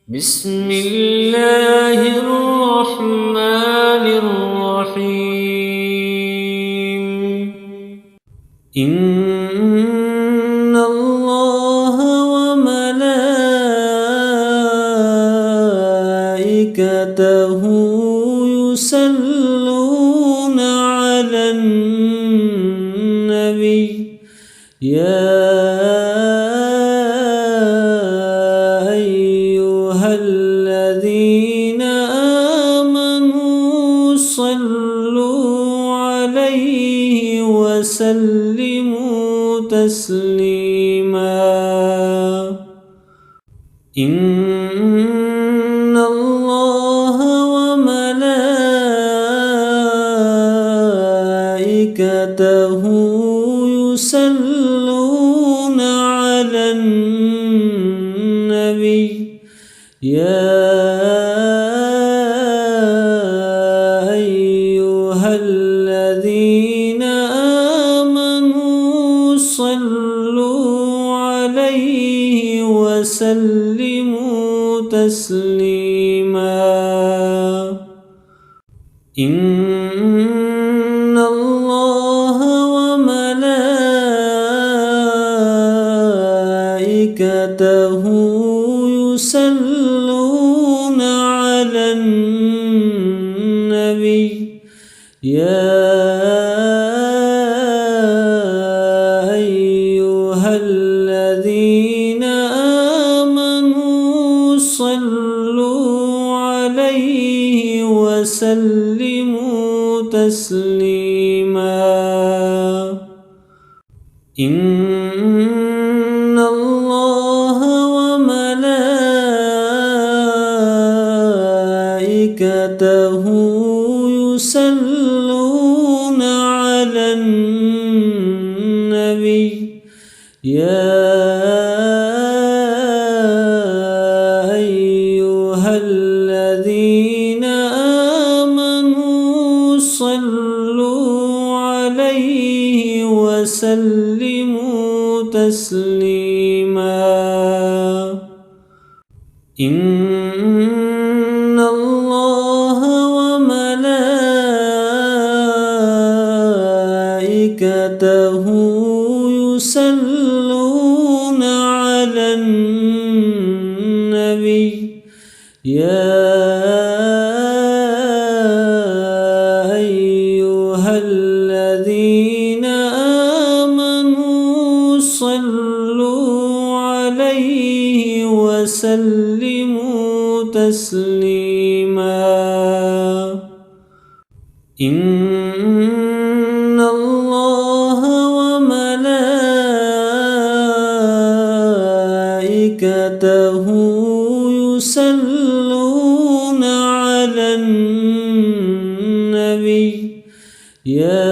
بسم الله الرحمن الرحيم إن الله وملائكته يصلون على النبي يا أيها الذين آمنوا صلوا عليه وسلموا تسليما إن الله وملائكته يصلون على النبي يا أيها الذين آمنوا صلوا عليه وسلموا تسليما إن الله وملائكته يصلون على النبي يا أيها الذين آمنوا صلوا عليه وسلموا تسليما إن الله وملائكته يصلون على النبي يا أيها الذين آمنوا صلوا عليه وسلموا تسليما إن الله وملائكته يصلون على النبي يا أيها الذين آمنوا صلوا عليه وسلموا تسليما إن الله وملائكته يصلون على النبي يا